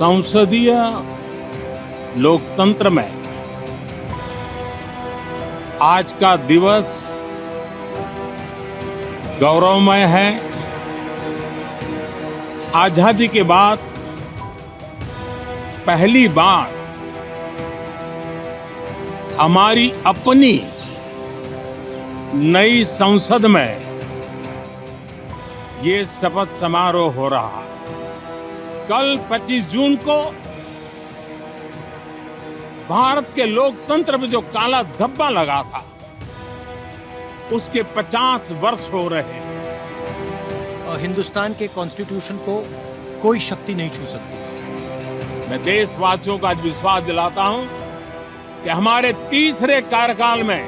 संसदीय लोकतंत्र में आज का दिवस गौरवमय है। आजादी के बाद पहली बार हमारी अपनी नई संसद में ये शपथ समारोह हो रहा है। कल 25 जून को भारत के लोकतंत्र में जो काला धब्बा लगा था, उसके 50 वर्ष हो रहे हैं। और हिंदुस्तान के कॉन्स्टिट्यूशन को कोई शक्ति नहीं छू सकती। मैं देशवासियों का आज विश्वास दिलाता हूं कि हमारे तीसरे कार्यकाल में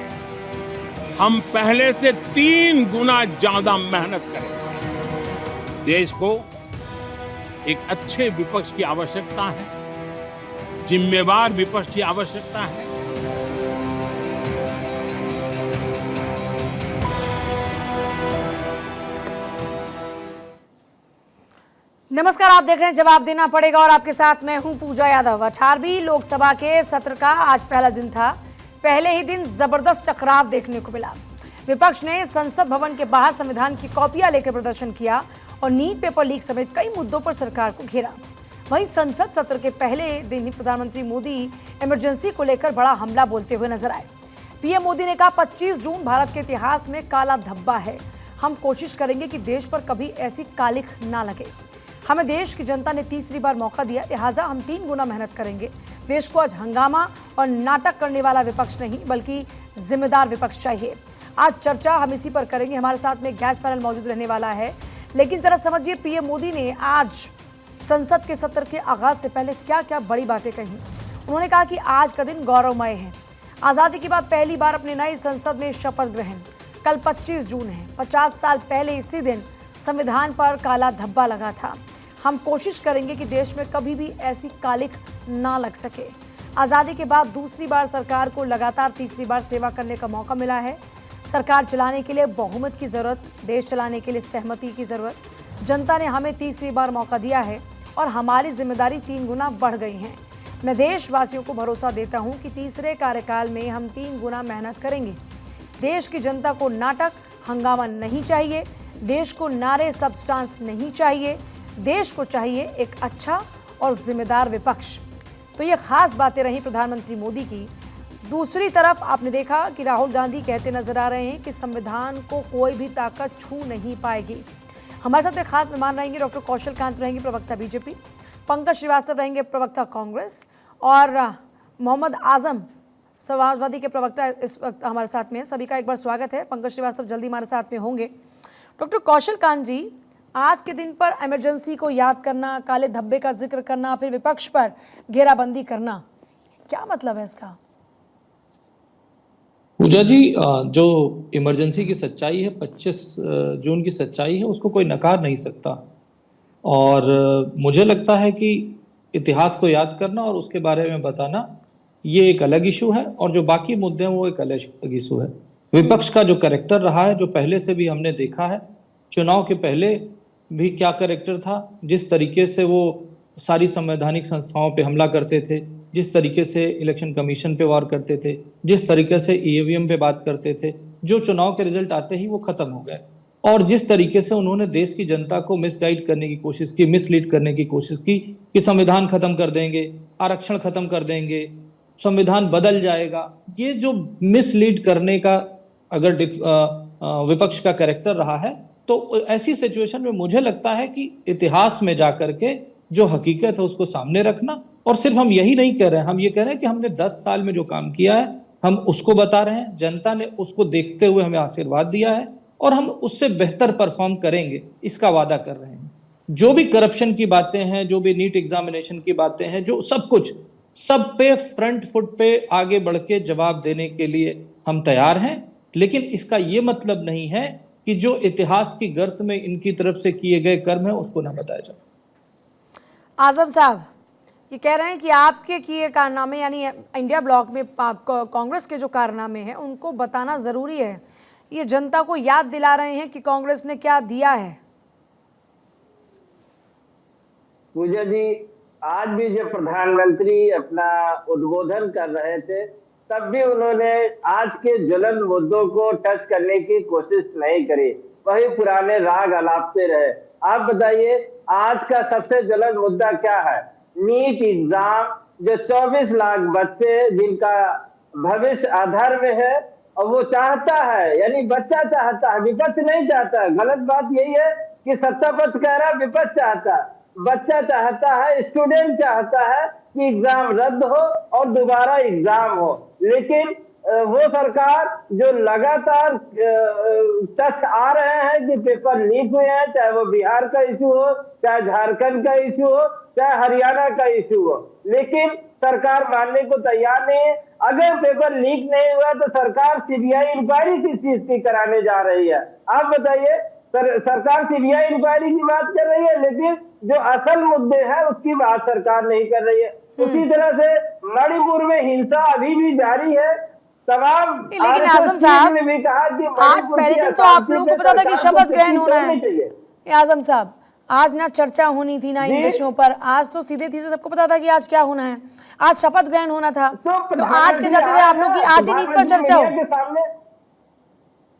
हम पहले से 3 गुना ज्यादा मेहनत करेंगे। देश को एक अच्छे विपक्ष की आवश्यकता है, जिम्मेवार विपक्ष की आवश्यकता है। नमस्कार, आप देख रहे हैं जवाब देना पड़ेगा और आपके साथ मैं हूं पूजा यादव। 18वीं लोकसभा के सत्र का आज पहला दिन था। पहले ही दिन जबरदस्त टकराव देखने को मिला। विपक्ष ने संसद भवन के बाहर संविधान की कॉपियां लेकर प्रदर्शन किया और नीट पेपर लीक समेत कई मुद्दों पर सरकार को घेरा। वहीं संसद सत्र के पहले दिन ही प्रधानमंत्री मोदी इमरजेंसी को लेकर बड़ा हमला बोलते हुए नजर आए। पीएम मोदी ने कहा, 25 जून भारत के इतिहास में काला धब्बा है। हम कोशिश करेंगे कि देश पर कभी ऐसी कालिख ना लगे। हमें देश की जनता ने तीसरी बार मौका दिया, लिहाजा हम 3 गुना मेहनत करेंगे। देश को आज हंगामा और नाटक करने वाला विपक्ष नहीं, बल्कि जिम्मेदार विपक्ष चाहिए। आज चर्चा हम इसी पर करेंगे। हमारे साथ में गैस पैनल मौजूद रहने वाला है, लेकिन जरा समझिए पीएम मोदी ने आज संसद के सत्र के आगाज से पहले क्या क्या बड़ी बातें कही। उन्होंने कहा कि आज का दिन गौरवमय है। आज़ादी के बाद पहली बार अपनी नई संसद में शपथ ग्रहण। कल 25 जून है। 50 साल पहले इसी दिन संविधान पर काला धब्बा लगा था। हम कोशिश करेंगे कि देश में कभी भी ऐसी कालिख ना लग सके। आज़ादी के बाद दूसरी बार सरकार को लगातार तीसरी बार सेवा करने का मौका मिला है। सरकार चलाने के लिए बहुमत की ज़रूरत, देश चलाने के लिए सहमति की ज़रूरत। जनता ने हमें तीसरी बार मौका दिया है और हमारी जिम्मेदारी 3 गुना बढ़ गई है। मैं देशवासियों को भरोसा देता हूं कि तीसरे कार्यकाल में हम 3 गुना मेहनत करेंगे। देश की जनता को नाटक, हंगामा नहीं चाहिए। देश को नारे, सब्सटेंस नहीं चाहिए। देश को चाहिए एक अच्छा और जिम्मेदार विपक्ष। तो ये खास बातें रही प्रधानमंत्री मोदी की। दूसरी तरफ आपने देखा कि राहुल गांधी कहते नजर आ रहे हैं कि संविधान को कोई भी ताकत छू नहीं पाएगी। हमारे साथ में खास मेहमान रहेंगे, डॉक्टर कौशल कांत रहेंगे, प्रवक्ता बीजेपी, पंकज श्रीवास्तव रहेंगे, प्रवक्ता कांग्रेस, और मोहम्मद आजम, समाजवादी के प्रवक्ता, इस वक्त हमारे साथ में हैं। सभी का एक बार स्वागत है। पंकज श्रीवास्तव जल्दी हमारे साथ में होंगे। डॉक्टर कौशल कांत जी, आज के दिन पर इमरजेंसी को याद करना, काले धब्बे का जिक्र करना, फिर विपक्ष पर घेराबंदी करना, क्या मतलब है इसका? पूजा जी, जो इमरजेंसी की सच्चाई है, 25 जून की सच्चाई है, उसको कोई नकार नहीं सकता। और मुझे लगता है कि इतिहास को याद करना और उसके बारे में बताना ये एक अलग इशू है, और जो बाकी मुद्दे हैं वो एक अलग इशू है। विपक्ष का जो कैरेक्टर रहा है, जो पहले से भी हमने देखा है, चुनाव के पहले भी क्या कैरेक्टर था, जिस तरीके से वो सारी संवैधानिक संस्थाओं पे हमला करते थे, जिस तरीके से इलेक्शन कमीशन पे वार करते थे, जिस तरीके से ईवीएम पे बात करते थे, जो चुनाव के रिजल्ट आते ही वो खत्म हो गए, और जिस तरीके से उन्होंने देश की जनता को मिसगाइड करने की कोशिश की, मिसलीड करने की कोशिश की कि संविधान खत्म कर देंगे, आरक्षण खत्म कर देंगे, संविधान बदल जाएगा। ये जो मिसलीड करने का अगर विपक्ष का कैरेक्टर रहा है, तो ऐसी सिचुएशन में मुझे लगता है कि इतिहास में जाकर के जो हकीकत है उसको सामने रखना। और सिर्फ हम यही नहीं कह रहे हैं, हम ये कह रहे हैं कि हमने 10 साल में जो काम किया है हम उसको बता रहे हैं। जनता ने उसको देखते हुए हमें आशीर्वाद दिया है और हम उससे बेहतर परफॉर्म करेंगे, इसका वादा कर रहे हैं। जो भी करप्शन की बातें हैं, जो भी नीट एग्जामिनेशन की बातें हैं, जो सब कुछ, सब पे फ्रंट फुट पे आगे बढ़ के जवाब देने के लिए हम तैयार हैं। लेकिन इसका ये मतलब नहीं है कि जो इतिहास की गर्त में इनकी तरफ से किए गए कर्म है उसको ना बताया जाए। आजम साहब ये कह रहे हैं कि आपके किए कारनामे, यानी इंडिया ब्लॉक में कांग्रेस के जो कारनामे हैं उनको बताना ज़रूरी है। ये जनता को याद दिला रहे हैं कि कांग्रेस ने क्या दिया है। पूजा जी, आज भी जब प्रधानमंत्री अपना उद्बोधन कर रहे थे तब भी उन्होंने आज के ज्वलन मुद्दों को टच करने की कोशिश नहीं करी, वही पुराने राग अलापते रहे। आप बताइए आज का सबसे ज्वलन मुद्दा क्या है? नीट एग्जाम, जो 24 लाख बच्चे जिनका भविष्य अधर में है, और वो चाहता है, यानी बच्चा चाहता है, विपक्ष नहीं चाहता। गलत बात यही है कि सत्ता पक्ष कह रहा है विपक्ष चाहता है, बच्चा चाहता है, स्टूडेंट चाहता है कि एग्जाम रद्द हो और दोबारा एग्जाम हो। लेकिन वो सरकार जो लगातार तथ्य आ रहे हैं कि पेपर लीक हुए हैं, चाहे वो बिहार का इशू हो, चाहे झारखंड का इशू हो, चाहे हरियाणा का इशू हो, लेकिन सरकार मानने को तैयार नहीं है। अगर पेपर लीक नहीं हुआ तो सरकार सीबीआई इंक्वायरी किस चीज की कराने जा रही है? आप बताइए। सरकार सीबीआई इंक्वायरी की बात कर रही है, लेकिन जो असल मुद्दे हैं उसकी बात सरकार नहीं कर रही है। उसी तरह से मणिपुर में हिंसा अभी भी जारी है। तमाम लेकिन आजम साहब, ने भी कहा कि आज पहले दिन तो आप लोगों को पता था कि शपथ ग्रहण होना है। आजम साहब, आज ना चर्चा होनी थी ना इन विषयों पर, आज तो सीधे सीधे सबको पता था कि आज क्या होना है, आज शपथ ग्रहण होना था। तो आज के जाते थे आप लोग की आज ही नीट पर चर्चा हो।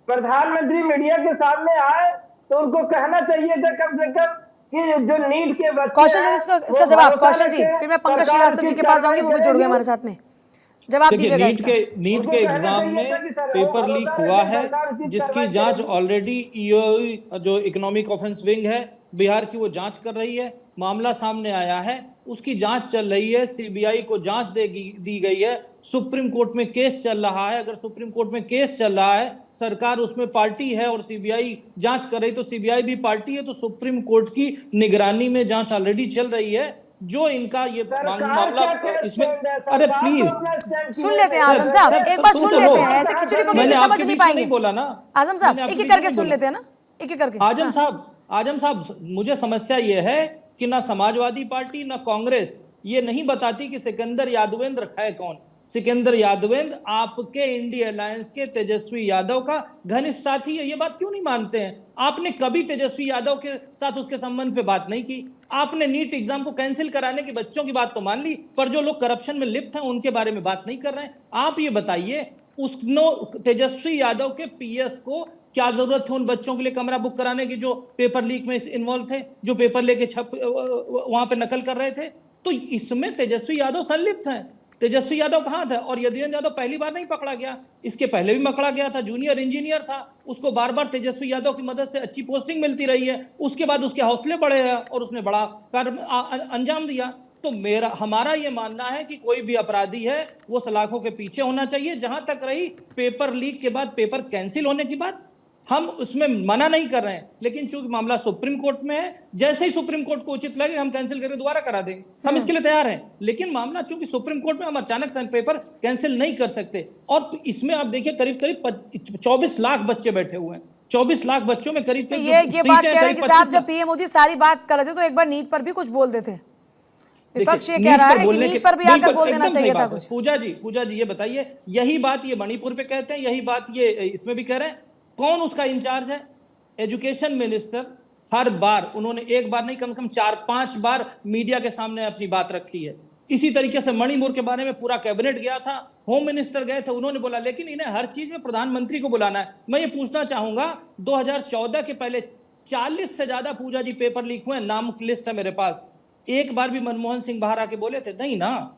प्रधानमंत्री मीडिया के सामने आए तो उनको कहना चाहिए था कम से कम कि जो नीट के बच्चे। कौशल जी इसका जवाब, कौशल जी, फिर मैं पंकज श्रीवास्तव जी के पास जाऊंगी, वो भी जुड़ गए हमारे साथ में। जवाब दीजिएगा। नीट के एग्जाम में पेपर लीक हुआ है, जिसकी जांच ऑलरेडी ईओई जो इकोनॉमिक ऑफेंस विंग है बिहार की, वो जांच कर रही है। मामला सामने आया है, उसकी जांच चल रही है, सीबीआई को जांच दी गई है, सुप्रीम कोर्ट में केस चल रहा है। अगर सुप्रीम कोर्ट में केस चल रहा है, सरकार उसमें पार्टी है और सीबीआई जांच कर रही, तो सीबीआई भी पार्टी है, तो सुप्रीम कोर्ट की निगरानी में जांच ऑलरेडी चल रही है। जो इनका ये मामला इसमें, अरे प्लीज सुन लेते हैं आजम साहब, एक बार सुन लेते हैं, ऐसे खिचड़ी पकड़ के समझ नहीं पाएंगे। बोला ना आजम साहब, एक एक करके सुन लेते हैं ना, एक एक करके। आजम साहब, मुझे समस्या ये है कि ना समाजवादी पार्टी ना कांग्रेस ये नहीं बताती कि सिकंदर यादवेंद्र है कौन। सिकंदर यादवेंद्र आपके इंडिया अलायंस के तेजस्वी यादव का घनिष्ठ साथी है। ये बात क्यों नहीं मानते हैं? आपने कभी तेजस्वी यादव के साथ उसके संबंध पे बात नहीं की। आपने नीट एग्जाम को कैंसिल कराने के बच्चों की बात तो मान ली, पर जो लोग करप्शन में लिप्त हैं उनके बारे में बात नहीं कर रहे हैं। आप ये बताइए, तेजस्वी यादव के पीएस को क्या जरूरत थी उन बच्चों के लिए कमरा बुक कराने की जो पेपर लीक में इन्वॉल्व थे, जो पेपर लेके वहां पे नकल कर रहे थे? तो इसमें तेजस्वी यादव संलिप्त हैं। तेजस्वी यादव कहां था? और यदुवेंद्र यादव पहली बार नहीं पकड़ा गया, इसके पहले भी पकड़ा गया था, जूनियर इंजीनियर था, उसको बार बार तेजस्वी यादव की मदद से अच्छी पोस्टिंग मिलती रही है। उसके बाद उसके हौसले बढ़े हैं और उसने बड़ा कार्य अंजाम दिया। तो हमारा ये मानना है कि कोई भी अपराधी है वो सलाखों के पीछे होना चाहिए। जहां तक रही पेपर लीक के बाद पेपर कैंसिल होने की बात, हम उसमें मना नहीं कर रहे हैं, लेकिन चूंकि मामला सुप्रीम कोर्ट में है, जैसे ही सुप्रीम कोर्ट को उचित लगे हम कैंसिल करके दोबारा करा देंगे, हम इसके लिए तैयार हैं। लेकिन मामला चूंकि सुप्रीम कोर्ट में, हम अचानक पेपर कैंसिल नहीं कर सकते। और इसमें आप देखिए करीब करीब 24 लाख बच्चे बैठे हुए हैं। 24 लाख बच्चों में करीब ये बात कह रहे हैं कि साहब जब पीएम मोदी सारी बात कर रहे थे तो एक बार नीट पर भी कुछ बोल देते। विपक्ष ये कह रहा है कि नीट पर भी आकर बोल देना चाहिए था कुछ। पूजा जी ये बताइए, यही बात ये मणिपुर पे कहते हैं, यही बात ये इसमें भी कह रहे हैं। कौन उसका इंचार्ज है? Education minister. हर बार उन्होंने एक बार नहीं, कम से कम 4-5 बार मीडिया के सामने अपनी बात रखी है। इसी तरीके से मणिपुर के बारे में पूरा कैबिनेट गया था, होम मिनिस्टर गए थे, उन्होंने बोला। लेकिन इन्हें हर चीज में प्रधानमंत्री को बुलाना है। मैं ये पूछना चाहूंगा, 2014 के पहले 40 से ज्यादा पूजा जी पेपर लीक हुए, नाम लिस्ट है मेरे पास। एक बार भी मनमोहन सिंह बाहर आके बोले थे? नहीं ना।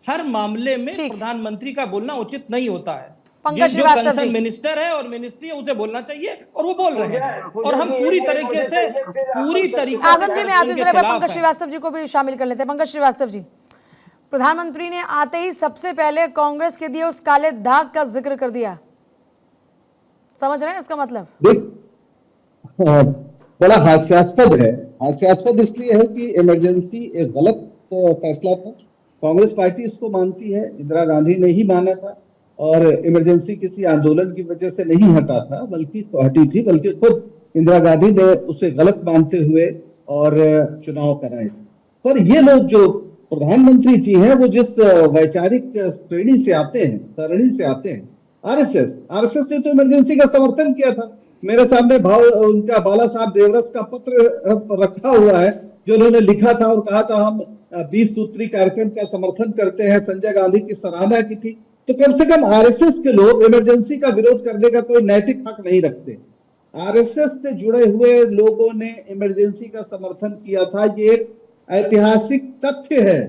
हर मामले में प्रधानमंत्री का बोलना उचित नहीं होता है। पंकज श्रीवास्तव जी मिनिस्टर है और मिनिस्ट्री है, उसे बोलना चाहिए और वो बोल रहे हैं। और हम पूरी तरीके से आजम जी, मैं दूसरे पर पंकज श्रीवास्तव जी को भी शामिल कर लेते हैं। पंकज श्रीवास्तव जी, प्रधानमंत्री ने आते ही सबसे पहले कांग्रेस के दिए उस काले दाग का जिक्र कर दिया, समझ रहे हैं इसका मतलब? बड़ा हास्यास्पद है। हास्यास्पद इसलिए है कि इमरजेंसी एक गलत फैसला था। कांग्रेस पार्टी इसको मानती है, इंदिरा गांधी ने ही माना था, और इमरजेंसी किसी आंदोलन की वजह से नहीं हटा था, बल्कि हटी थी, बल्कि खुद इंदिरा गांधी ने उसे गलत मानते हुए और चुनाव कराए थे। पर ये लोग जो प्रधानमंत्री जी हैं, वो जिस वैचारिक श्रेणी से आते हैं, सरणी से आते हैं, आरएसएस ने तो इमरजेंसी का समर्थन किया था। मेरे सामने उनका बाला साहब देवरस का पत्र रखा हुआ है जो उन्होंने लिखा था और कहा था हम 20 सूत्री कार्यक्रम का समर्थन करते हैं, संजय गांधी की सराहना की थी, तो कम से कम आरएसएस के लोग इमरजेंसी का विरोध करने का कोई नैतिक हक नहीं रखते। आरएसएस से जुड़े हुए लोगों ने इमरजेंसी का समर्थन किया था। ये एक ऐतिहासिक तथ्य है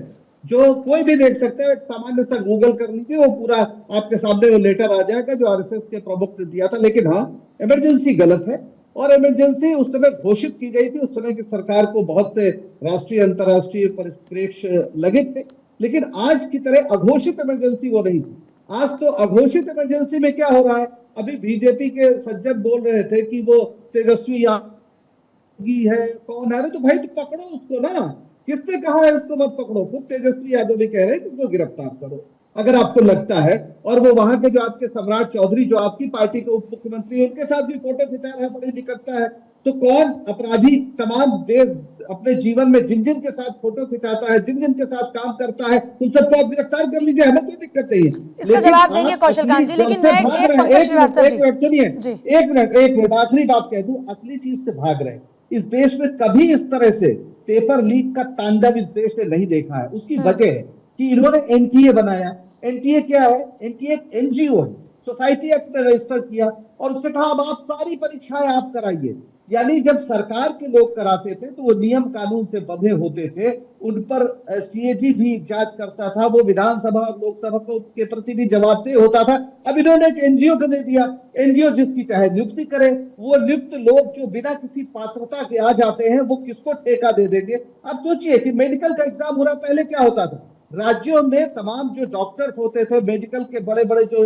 जो कोई भी देख सकता है। सामान्य सा गूगल कर लीजिए, वो पूरा आपके सामने वो लेटर आ जाएगा जो आरएसएस के प्रमुख ने दिया था। लेकिन हाँ, इमरजेंसी गलत है और इमरजेंसी उस समय घोषित की गई थी। उस समय की सरकार को बहुत से राष्ट्रीय अंतर्राष्ट्रीय परिप्रेक्ष्य लगे थे, लेकिन आज की तरह अघोषित इमरजेंसी वो नहीं थी। आज तो अघोषित इमरजेंसी में क्या हो रहा है, अभी बीजेपी के सज्जन बोल रहे थे कि वो तेजस्वी यादव है, कौन है, तो भाई तो पकड़ो उसको ना, किसने कहा है उसको मत पकड़ो? खुद तेजस्वी यादव भी कह रहे हैं कि उसको गिरफ्तार करो अगर आपको लगता है। और वो वहां के जो आपके सम्राट चौधरी जो आपकी पार्टी के उप मुख्यमंत्री, उनके साथ भी फोटो खिंचा रहा है, बड़ी निकटता है। तो कौन अपराधी तमाम देश अपने जीवन में जिन जिन के साथ फोटो खिंचाता है, जिन जिन के साथ काम करता है, उन सबको आप गिरफ्तार कर लीजिए, हमें कोई दिक्कत नहीं है। इसका जवाब देंगे कौशल कांत जी, लेकिन मैं एक पंकज श्रीवास्तव जी, एक मिनट आखिरी बात कह दूं, असली चीज से भाग रहे। इस देश में कभी इस तरह से पेपर लीक का तांडव इस देश ने नहीं देखा है। उसकी वजह है कि इन्होंने एनटीए बनाया। एनटीए क्या है? एनटीए एक एनजीओ है, सोसाइटी एक्ट में रजिस्टर किया और उससे कहा अब आप सारी परीक्षाएं आप कराइए। यानी जब सरकार के लोग कराते थे तो वो नियम कानून से बंधे होते थे, उन पर सीएजी भी जांच करता था, वो विधानसभा और लोकसभा के प्रति भी जवाबदेह होता था। अब इन्होंने एक एनजीओ को दे दिया, एनजीओ जिसकी चाहे नियुक्ति करे। वो नियुक्त लोग जो बिना किसी पात्रता के आ जाते हैं, वो किसको ठेका दे देंगे? आप सोचिए कि मेडिकल का एग्जाम हो रहा, पहले क्या होता था, राज्यों में तमाम जो डॉक्टर्स होते थे, मेडिकल के बड़े बड़े जो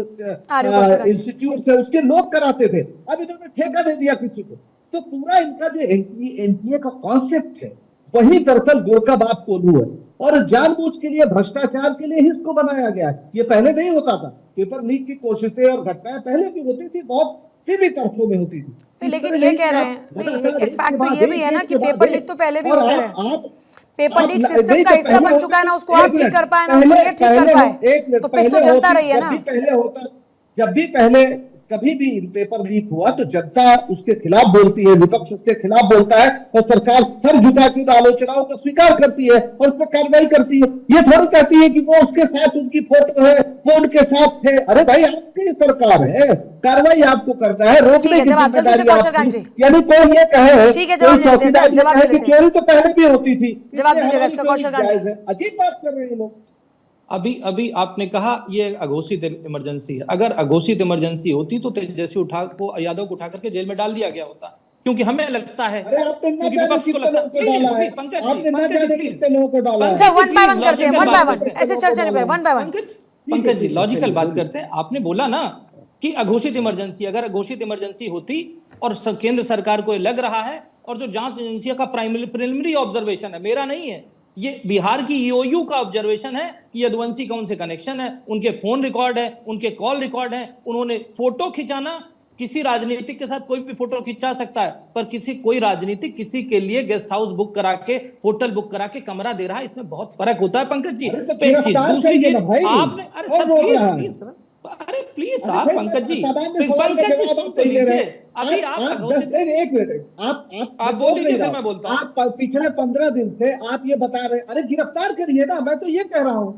इंस्टीट्यूट है, उसके लोग कराते थे। अब इन्होंने ठेका दे दिया किसी को। तो पूरा इनका जो एनटीए का कॉन्सेप्ट है, वही दरअसल गोरखा बाप कोल्हू है और जानबूझ के लिए, भ्रष्टाचार के लिए ही इसको बनाया गया है। ये पहले नहीं होता था। पेपर लीक की कोशिशें और घटनाएं पहले भी होती थी, बहुत सीमित अर्थों में होती थी। लेकिन ये कह रहे हैं, एक फैक्ट तो ये भी है ना कि पेपर लीक तो पहले भी होते रहे। पेपर लीक सिस्टम का हिस्सा बन चुका है ना, उसको आप ठीक कर पाए ना, उसको ये ठीक कर पाए, तो पिस तो चलता रही है ना। जब भी पहले कभी भी पेपर लीक हुआ तो जनता उसके खिलाफ बोलती है, विपक्ष उसके खिलाफ बोलता है और सरकार सर झुका के आलोचनाओं को स्वीकार करती है और उस पर कार्रवाई करती है। ये थोड़ी कहती है कि वो उसके साथ उनकी फोटो है, वो उनके साथ थे। अरे भाई, आपकी सरकार है, कार्रवाई आपको करना है, रोकने की जिम्मेदारी आपकी। यानी कोई ये कहे कि चोरी तो पहले भी होती थी, जवाब दीजिएगा इसका कौशल कांत जी। अजीब बात कर रहे हैं लोग। अभी आपने कहा ये अघोषित इमरजेंसी है। अगर अघोषित इमरजेंसी होती तो तेजस्वी यादव को उठा करके जेल में डाल दिया गया होता, क्योंकि हमें लगता है, क्योंकि विपक्ष को लगता है। पंकज जी लॉजिकल बात करते हैं। आपने बोला ना कि अघोषित इमरजेंसी, अगर अघोषित इमरजेंसी होती और केंद्र सरकार को लग रहा है, और जो जांच एजेंसियों का प्रिलिमिनरी ऑब्जर्वेशन है, मेरा नहीं है, ये बिहार की ईओयू का ऑब्जर्वेशन है कि यदुवंशी का उनसे कनेक्शन है, उनके फोन रिकॉर्ड है, उनके कॉल रिकॉर्ड है। उन्होंने फोटो खिंचाना, किसी राजनीतिक के साथ कोई भी फोटो खिंचा सकता है, पर कोई राजनीतिक किसी के लिए गेस्ट हाउस बुक करा के, होटल बुक करा के कमरा दे रहा है, इसमें बहुत फर्क होता है पंकज जी। एक चीज, दूसरी चीज आपने, अरे सर प्लीज सर, अरे प्लीज साहब, पंकज जी सुन तो लीजिए। अभी आप एक मिनट, आप बोल लीजिए, फिर मैं बोलता हूं। आप पिछले 15 दिन से आप ये बता रहे, अरे गिरफ्तार करिए ना। मैं तो ये कह रहा हूँ,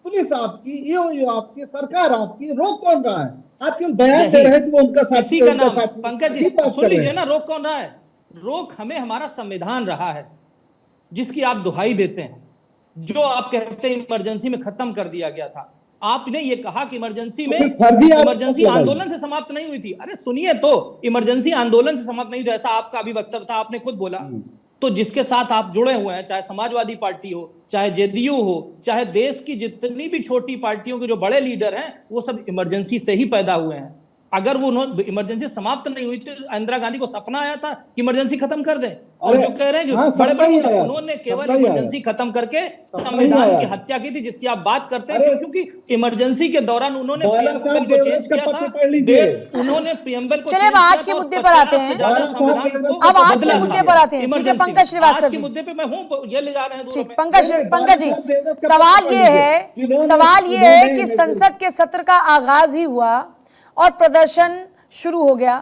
पुलिस आपकी, ईओयू आपकी, सरकार आपकी, रोक कौन रहा है? आप क्यों बयान दे रहे हैं कि वो उनका साथ, इसी का नाम पंकज जी सुन लीजिए ना, रोक कौन रहा है? रोक हमें हमारा संविधान रहा है, जिसकी आप दुहाई देते हैं। जो आप कहते हैं इमरजेंसी में खत्म कर दिया गया था, आपने ये कहा कि इमरजेंसी में, इमरजेंसी आंदोलन से समाप्त नहीं हुई थी। अरे सुनिए तो, इमरजेंसी आंदोलन से समाप्त नहीं हुई, ऐसा आपका अभी वक्तव्य था, आपने खुद बोला। तो जिसके साथ आप जुड़े हुए हैं, चाहे समाजवादी पार्टी हो, चाहे जेडीयू हो, चाहे देश की जितनी भी छोटी पार्टियों के जो बड़े लीडर हैं, वो सब इमरजेंसी से ही पैदा हुए हैं। अगर वो इमरजेंसी समाप्त नहीं हुई तो इंदिरा गांधी को सपना आया था कि इमरजेंसी खत्म कर दें। और जो कह रहे हैं, जो बड़े बड़े, उन्होंने केवल इमरजेंसी खत्म करके संविधान की हत्या की थी, जिसकी आप बात करते हैं, क्योंकि इमरजेंसी के दौरान उन्होंने प्रियम्बल को चेंज किया था, उन्होंने प्रियम्बल को। चलिए आज के मुद्दे पर आते हैं, अब आज के मुद्दे पर आते हैं। ठीक है पंकज श्रीवास्तव जी, मुद्दे पे मैं हूं, ये ले जा रहे हैं। पंकज जी, सवाल ये है कि संसद के सत्र का आगाज ही हुआ और प्रदर्शन शुरू हो गया,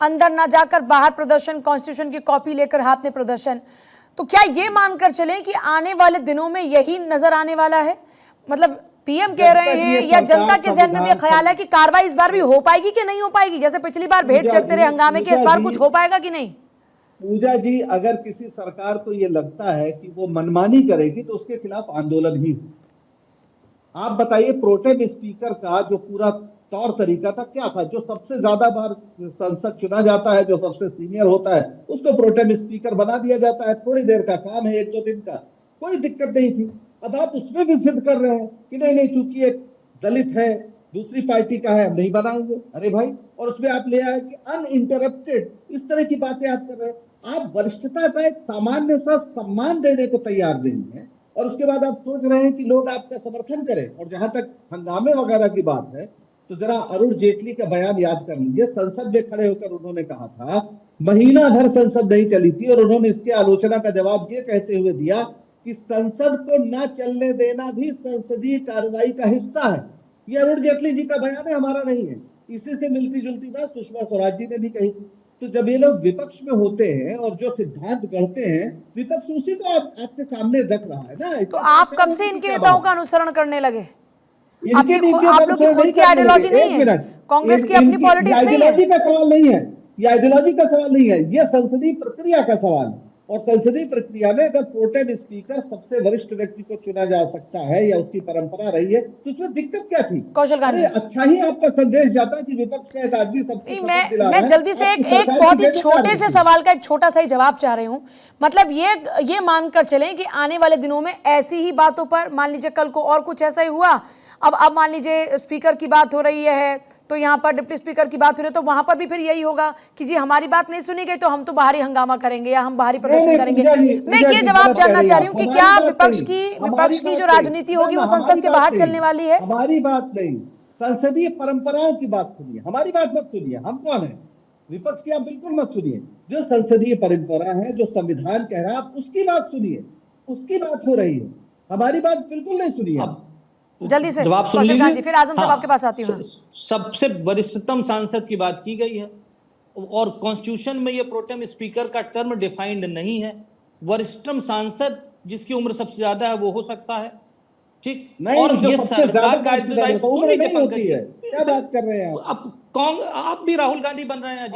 अंदर ना जाकर बाहर प्रदर्शन, कॉन्स्टिट्यूशन की कॉपी लेकर हाथ में प्रदर्शन। तो क्या ये मानकर चलें कि आने वाले दिनों में यही नजर आने वाला है? मतलब पीएम कह रहे हैं या जनता के जहन में भी ख्याल है कि कार्रवाई इस बार भी हो पाएगी कि नहीं हो पाएगी? जैसे पिछली बार भेंट चढ़ते रहे हंगामे के, इस बार कुछ हो पाएगा कि नहीं? पूजा जी, अगर किसी सरकार को ये लगता है कि वो मनमानी करेगी तो उसके खिलाफ आंदोलन ही हो। आप बताइए, प्रोटेम स्पीकर का जो पूरा तौर तरीका था क्या था? जो सबसे ज्यादा बार संसद चुना जाता है, जो सबसे सीनियर होता है, उसको प्रोटेम स्पीकर बना दिया जाता है। थोड़ी देर का काम है, 1-2 दिन का, कोई दिक्कत नहीं थी। अब आप उसमें भी जिद कर रहे हैं कि नहीं नहीं, चूंकि एक दलित है, दूसरी पार्टी का है, हम नहीं बनाएंगे। अरे भाई, और उसमें आप ले आए कि अनइंटरप्टेड, इस तरह की बातें आप कर रहे हैं। आप वरिष्ठता का एक सामान्य सा सम्मान देने को तैयार नहीं है, और उसके बाद आप सोच रहे हैं कि लोग आपका समर्थन करें। और जहां तक हंगामे वगैरह की बात है, तो जरा अरुण जेटली का बयान याद कर लीजिए। संसद में खड़े होकर उन्होंने कहा था, महीना भर संसद नहीं चली थी, और उन्होंने इसके आलोचना का जवाब ये कहते हुए दिया कि संसद को न चलने देना भी संसदीय कार्रवाई का हिस्सा है। ये अरुण जेटली जी का बयान है, हमारा नहीं है। इसी से मिलती जुलती बात सुषमा स्वराज जी ने भी कही। तो जब ये लोग विपक्ष में होते हैं और जो सिद्धांत गढ़ते हैं, विपक्ष उसी को आपके सामने रख रहा है ना। तो आप कब से इनके नेताओं का अनुसरण करने लगे? आप इनके लोग की खुद की आइडियोलॉजी नहीं है? कांग्रेस की अपनी पॉलिटिक्स नहीं है? आइडियोलॉजी का सवाल नहीं है, ये आइडियोलॉजी का सवाल नहीं है, ये संसदीय प्रक्रिया का सवाल है। और संसदीय प्रक्रिया में अगर प्रोटेम स्पीकर सबसे वरिष्ठ व्यक्ति को चुना जा सकता है, या उसकी परंपरा रही है, तो उसमें दिक्कत क्या थी? कौशल गांधी, अच्छा ही आपका संदेश जाता कि विपक्ष का एक आदमी सबको मैं जल्दी से एक बहुत ही छोटे से सवाल का एक छोटा सा ही जवाब चाह रही हूँ। मतलब ये मानकर चलें कि आने वाले दिनों में ऐसी ही बातों पर, मान लीजिए कल को और कुछ ऐसा ही हुआ, अब मान लीजिए स्पीकर की बात हो रही है, तो यहाँ पर डिप्टी स्पीकर की बात हो रही है, तो वहां पर भी फिर यही होगा कि जी हमारी बात नहीं सुनी गई तो हम तो बाहरी हंगामा करेंगे या हम बाहरी प्रदर्शन करेंगे। मैं ये जवाब जानना चाह रही हूँ कि क्या विपक्ष की जो राजनीति होगी वो संसद के बाहर चलने वाली है? हमारी बात नहीं, संसदीय परंपराओं की बात सुनिए, हमारी बात मत सुनिए। हम कौन है? विपक्ष की आप बिल्कुल मत सुनिए। जो संसदीय परंपरा है, जो संविधान कह रहा है, आप उसकी बात सुनिए, उसकी बात हो रही है, हमारी बात बिल्कुल नहीं सुनिए। जल्दी से जवाब सुन लीजिए। फिर आजम साहब आपके पास आती हूँ। सबसे वरिष्ठतम सांसद की बात की गई है, और कॉन्स्टिट्यूशन में ये प्रोटेम स्पीकर का टर्म डिफाइंड नहीं है। वरिष्ठतम सांसद जिसकी उम्र सबसे ज्यादा है वो हो सकता है, ठीक? और ये सरकार का क्या बात कर रहे हैं आप? आप भी राहुल गांधी बन रहे हैं,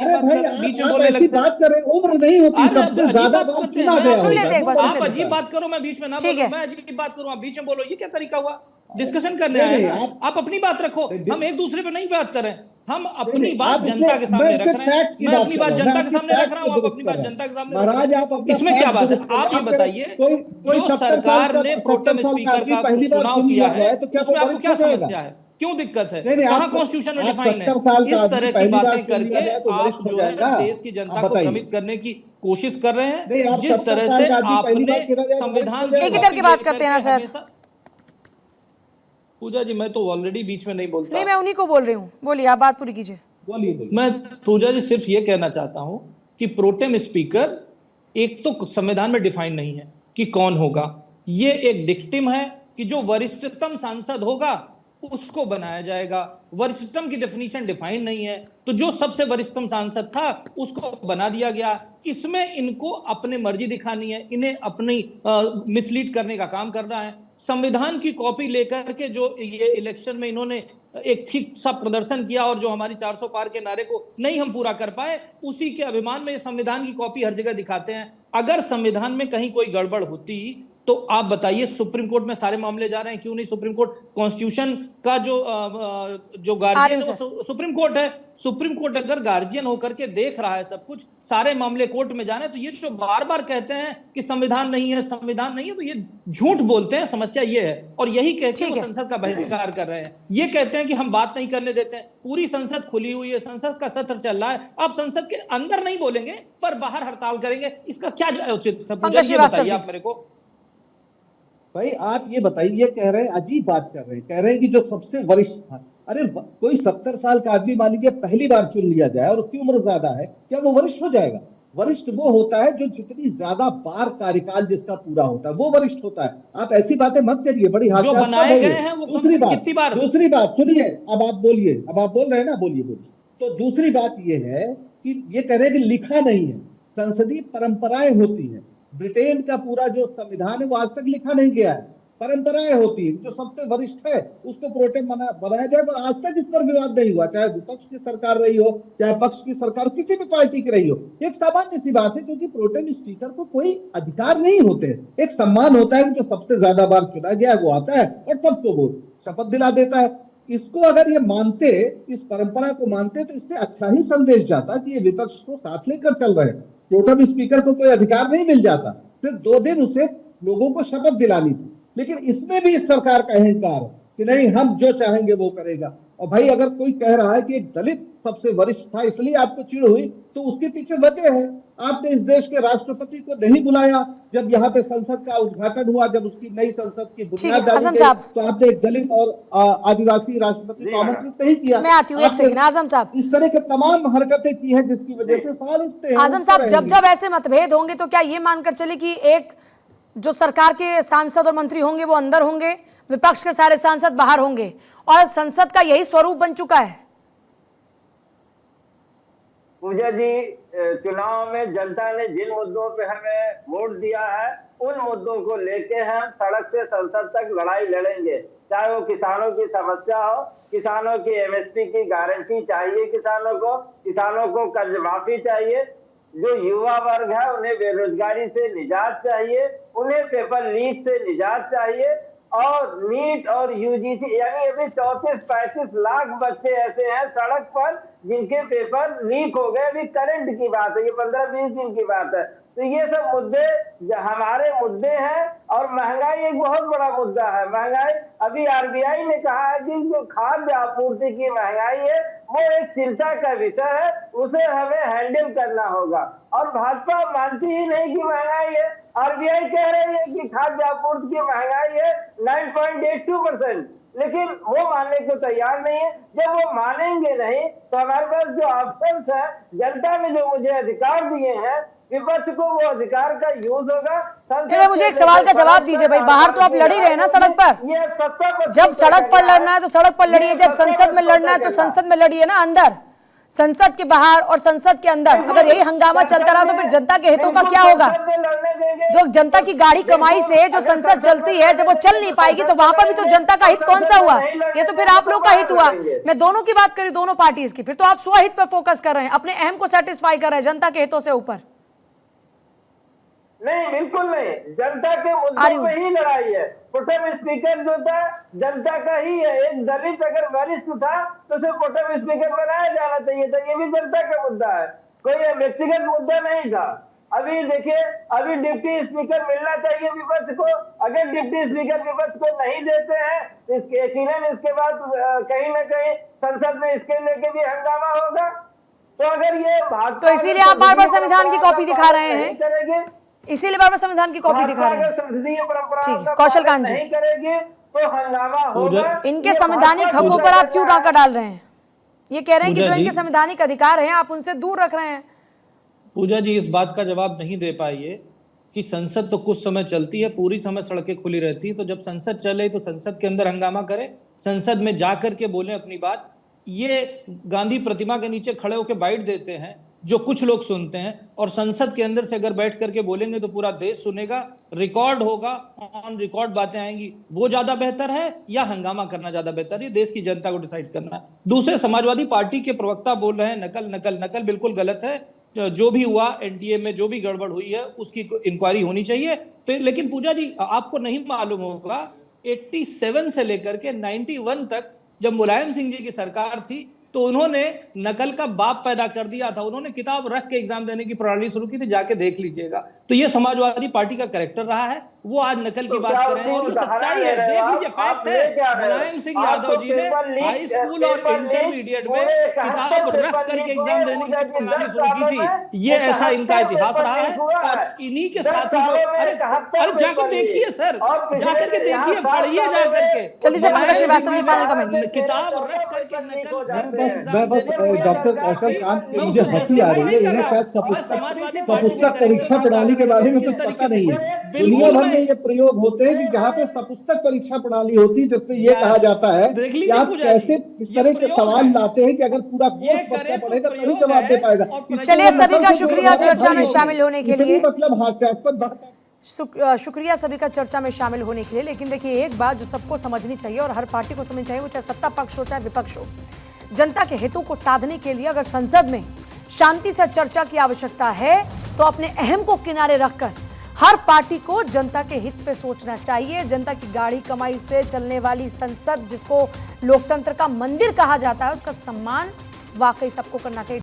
बीच में बोलने लगते हैं। बात करें, उम्र नहीं होती, सबसे ज्यादा बात चुना गया। आप अजीब बात करो, मैं बीच में ना बोलूं, मैं अजीब बात करूं, आप बीच में बोलो, ये क्या तरीका हुआ? डिस्कशन करने आए हैं, आप अपनी बात रखो, हम एक दूसरे पे नहीं बात करें। हम अपनी बात जनता के सामने रख रहे हैं, मैं अपनी बात जनता के सामने रख रहा हूं, आप अपनी बात जनता के सामने रख रहे हैं। इसमें क्या बात है? आप ये बताइए, जो सरकार ने प्रोटेम स्पीकर का चुनाव किया है, उसमें आपको क्या समस्या है? क्यों दिक्कत है? कहां कॉन्स्टिट्यूशन में डिफाइन है? इस तरह की बातें करके आप जो है देश की जनता को भ्रमित करने की कोशिश कर रहे हैं। जिस तरह से आपने संविधान, एक एक करके बात करते हैं ना सर। पूजा जी, मैं तो ऑलरेडी बीच में नहीं बोलता। नहीं, मैं उन्हीं को बोल रही हूँ, बोलिए, आप बात पूरी कीजिए। बोलिए। मैं पूजा जी सिर्फ ये कहना चाहता हूं कि प्रोटेम स्पीकर एक तो संविधान में डिफाइन नहीं है कि कौन होगा, ये एक डिक्टिम है कि जो वरिष्ठतम सांसद होगा उसको बनाया जाएगा। वरिष्ठतम की डेफिनेशन डिफाइन नहीं है, तो जो सबसे वरिष्ठतम सांसद था उसको बना दिया गया। इसमें इनको अपने मर्जी दिखानी है, इन्हें अपनी मिसलीड करने का काम करना है। संविधान की कॉपी लेकर के जो ये इलेक्शन में इन्होंने एक ठीक सा प्रदर्शन किया, और जो हमारी 400 पार के नारे को नहीं हम पूरा कर पाए, उसी के अभिमान में संविधान की कॉपी हर जगह दिखाते हैं। अगर संविधान में कहीं कोई गड़बड़ होती तो आप बताइए, सुप्रीम कोर्ट में सारे मामले जा रहे हैं, क्यों नहीं सुप्रीम कोर्ट? कॉन्स्टिट्यूशन का जो गार्जियन है वो सुप्रीम कोर्ट है। सुप्रीम कोर्ट अगर गार्जियन होकर के देख रहा है सब कुछ, सारे मामले कोर्ट में जा रहे हैं, तो ये जो बार बार कहते हैं कि संविधान नहीं है, संविधान नहीं है, तो ये झूठ बोलते हैं। समस्या ये है, और यही कहते हैं वो संसद का बहिष्कार कर रहे हैं। ये कहते हैं कि हम बात नहीं करने देते हैं। पूरी संसद खुली हुई है, संसद का सत्र चल रहा है, आप संसद के अंदर नहीं बोलेंगे पर बाहर हड़ताल करेंगे, इसका क्या उचित है? बताइए आप मेरे को। भाई आप ये बताइए, ये कह रहे हैं, अजीब बात कर रहे हैं, कह रहे हैं कि जो सबसे वरिष्ठ था, अरे कोई 70 साल का आदमी मान लीजिए पहली बार चुन लिया जाए और उसकी उम्र ज्यादा है, क्या वो वरिष्ठ हो जाएगा? वरिष्ठ वो होता है जो जितनी ज्यादा बार कार्यकाल जिसका पूरा होता है वो वरिष्ठ होता है। आप ऐसी बातें मत करिए, बड़ी हास्यास्पद है। दूसरी बात सुनिए, अब आप बोलिए, अब आप बोल रहे हैं ना, बोलिए। तो दूसरी बात ये है कि ये कह रहे हैं कि लिखा नहीं है, संसदीय परंपराएं होती है। ब्रिटेन का पूरा जो संविधान है वो आज तक लिखा नहीं गया है। परंपराएं होती है, जो सबसे वरिष्ठ है उसको प्रोटेम बनाया जाए, पर आज तक इस पर विवाद नहीं हुआ, चाहे विपक्ष की सरकार रही हो चाहे पक्ष की सरकार किसी भी पार्टी की रही हो। एक सामान्य सी बात है, क्योंकि प्रोटेम स्पीकर को कोई अधिकार नहीं होते, एक सम्मान होता है, जो सबसे ज्यादा बार चुना गया वो आता है और सबको वो शपथ दिला देता है। इसको अगर ये मानते, इस परंपरा को मानते, तो इससे अच्छा ही संदेश जाता कि ये विपक्ष को साथ लेकर चल रहे हैं। प्रोटेम स्पीकर को कोई अधिकार नहीं मिल जाता, सिर्फ 2 दिन उसे लोगों को शपथ दिलानी थी। लेकिन इसमें भी इस सरकार का अहंकार कि नहीं, हम जो चाहेंगे वो करेगा। और भाई अगर कोई कह रहा है कि एक दलित सबसे वरिष्ठ था इसलिए आपको चिढ़ हुई, तो उसके पीछे वजह है, आपने इस देश के राष्ट्रपति को नहीं बुलाया जब यहाँ पे संसद का उद्घाटन हुआ, जब उसकी नई संसद की बुनियाद डाली गई, तो आपने एक दलित और आदिवासी राष्ट्रपति को आमंत्रित नहीं किया। मैं आती हूँ एक सेकंड। आजम साहब, इस तरह के तमाम हरकतें की हैं जिसकी वजह से सवाल उठते हैं। आजम साहब, जब ऐसे मतभेद होंगे तो क्या ये मानकर चले कि एक जो सरकार के सांसद और मंत्री होंगे वो अंदर होंगे, विपक्ष के सारे सांसद बाहर होंगे, और संसद का यही स्वरूप बन चुका है? पूजा जी, चुनाव में जनता ने जिन मुद्दों पे हमें वोट दिया है उन मुद्दों को लेके हम सड़क से संसद तक लड़ाई लड़ेंगे, चाहे वो किसानों की समस्या हो, किसानों की एमएसपी की गारंटी चाहिए, किसानों को कर्ज माफी चाहिए, जो युवा वर्ग है उन्हें बेरोजगारी से निजात चाहिए, उन्हें पेपर लीक से निजात चाहिए, और नीट और यूजीसी, यानी अभी 34-35 लाख बच्चे ऐसे हैं सड़क पर जिनके पेपर लीक हो गए। अभी करंट की बात है, ये 15-20 दिन की बात है। तो ये सब मुद्दे हमारे मुद्दे हैं, और महंगाई एक बहुत बड़ा मुद्दा है। महंगाई, अभी आरबीआई ने कहा है कि जो खाद्य आपूर्ति की महंगाई है वो एक चिंता का विषय है, उसे हमें हैंडल करना होगा। और भाजपा मानती ही नहीं कि महंगाई है। आरबीआई कह रही है कि खाद्य आपूर्ति की महंगाई है 9.82%, लेकिन वो मानने को तैयार नहीं है। जब वो मानेंगे नहीं तो हमारे पास जो ऑप्शंस है, जनता ने जो मुझे अधिकार दिए हैं, विपक्ष को वो अधिकार का यूज होगा। मुझे एक सवाल का जवाब दीजिए भाई, बाहर तो आप लड़ ही रहे हैं ना सड़क पर। ये 70% जब सड़क पर लड़ना है तो सड़क पर लड़िए, जब संसद में लड़ना है तो संसद में लड़िए ना। अंदर संसद के बाहर और संसद के अंदर अगर यही हंगामा चलता रहा तो फिर जनता के हितों का क्या होगा? जो जनता की गाड़ी कमाई से जो संसद चलती है, जब वो चल नहीं पाएगी तो वहां पर भी तो जनता का हित कौन सा हुआ? ये तो फिर आप लोग का हित हुआ। मैं दोनों की बात करी, दोनों पार्टीज की, फिर तो आप स्वहित पर फोकस कर रहे हैं, अपने अहम को सेटिस्फाई कर रहे हैं जनता के हितों से ऊपर। नहीं, बिल्कुल नहीं, जनता के मुद्दों पे ही लड़ाई है। प्रोटेम स्पीकर जो था जनता का ही है। एक दलित अगर वरिष्ठ था तो उसे प्रोटेम स्पीकर बनाया जाना चाहिए था, ये भी जनता का मुद्दा है, कोई व्यक्तिगत मुद्दा नहीं था। अभी देखिए, अभी डिप्टी स्पीकर मिलना चाहिए विपक्ष को, अगर डिप्टी स्पीकर विपक्ष को नहीं देते हैं तो यकीनन इसके बाद कहीं ना कहीं संसद में इसके लेके भी हंगामा होगा। तो अगर ये तो इसीलिए आप बार बार संविधान की कॉपी दिखा रहे हैं, इसीलिए बार बार संविधान की कॉपी दिखा रहे हैं। संसदीय परंपरा कौशल कांत जी, नहीं करेगी तो हंगामा होगा। इनके संवैधानिक हकों पर आप क्यों डाका डाल रहे हैं? ये कह रहे हैं कि जो इनके संवैधानिक अधिकार हैं आप उनसे दूर रख रहे हैं। पूजा जी इस बात का जवाब नहीं दे पाइए कि संसद तो कुछ समय चलती है, पूरी समय सड़कें खुली रहती है, तो जब संसद चले तो संसद के अंदर हंगामा करें, संसद में जा करके बोलें अपनी बात। ये गांधी प्रतिमा के नीचे खड़े होकर बाइट देते हैं जो कुछ लोग सुनते हैं, और संसद के अंदर से अगर बैठ करके बोलेंगे तो पूरा देश सुनेगा, रिकॉर्ड होगा, ऑन रिकॉर्ड बातें आएंगी। वो ज्यादा बेहतर है या हंगामा करना ज्यादा बेहतर है? देश की जनता को डिसाइड करना है। दूसरे समाजवादी पार्टी के प्रवक्ता बोल रहे हैं नकल नकल नकल, बिल्कुल गलत है। जो भी हुआ एनडीए में, जो भी गड़बड़ हुई है उसकी इंक्वायरी होनी चाहिए। तो लेकिन पूजा जी आपको नहीं मालूम होगा 87 से लेकर के 91 तक जब मुलायम सिंह जी की सरकार थी तो उन्होंने नकल का बाप पैदा कर दिया था। उन्होंने किताब रख के एग्जाम देने की प्रणाली शुरू की थी, जाके देख लीजिएगा। तो ये समाजवादी पार्टी का कैरेक्टर रहा है, वो आज नकल की बात कर रहे हैं, और ये सच्चाई है, देख लीजिए, फैक्ट है। मुलायम सिंह यादव जी ने हाई स्कूल और इंटरमीडिएट में किताब रख करके एग्जाम देने की प्रणाली शुरू की थी। ये ऐसा इनका इतिहास रहा है, और इन्हीं के साथ ही जो अरे जाकर देखिए सर, जाकर के देखिए, पढ़िए जाकर के, जल्दी से पंकज श्रीवास्तव ने फाइनल कमेंट। किताब रख करके मैं बस डॉक्टर अशोक मुझे हंसी आ रही है, इन्हें शायद सपुस्तक परीक्षा प्रणाली के बारे में कुछ पता नहीं है। दुनिया भर में ये प्रयोग होते हैं कि जहाँ पे सपुस्तक परीक्षा प्रणाली होती है, जिसमें ये कहा जाता है कि आप कैसे इस तरह के सवाल लाते हैं कि अगर पूरा कोर्स बच्चा पढ़ेगा तभी जवाब दे पाएगा। चलिए, सभी का शुक्रिया चर्चा में शामिल होने के लिए। मतलब हास्यास्पद बात। शुक्रिया सभी का चर्चा में शामिल होने के लिए। लेकिन देखिए, एक बात जो सबको समझनी चाहिए और हर पार्टी को समझनी चाहिए, वो चाहे सत्ता पक्ष हो चाहे विपक्ष हो, जनता के हितों को साधने के लिए अगर संसद में शांति से चर्चा की आवश्यकता है तो अपने अहम को किनारे रखकर हर पार्टी को जनता के हित पे सोचना चाहिए। जनता की गाढ़ी कमाई से चलने वाली संसद, जिसको लोकतंत्र का मंदिर कहा जाता है, उसका सम्मान वाकई सबको करना चाहिए।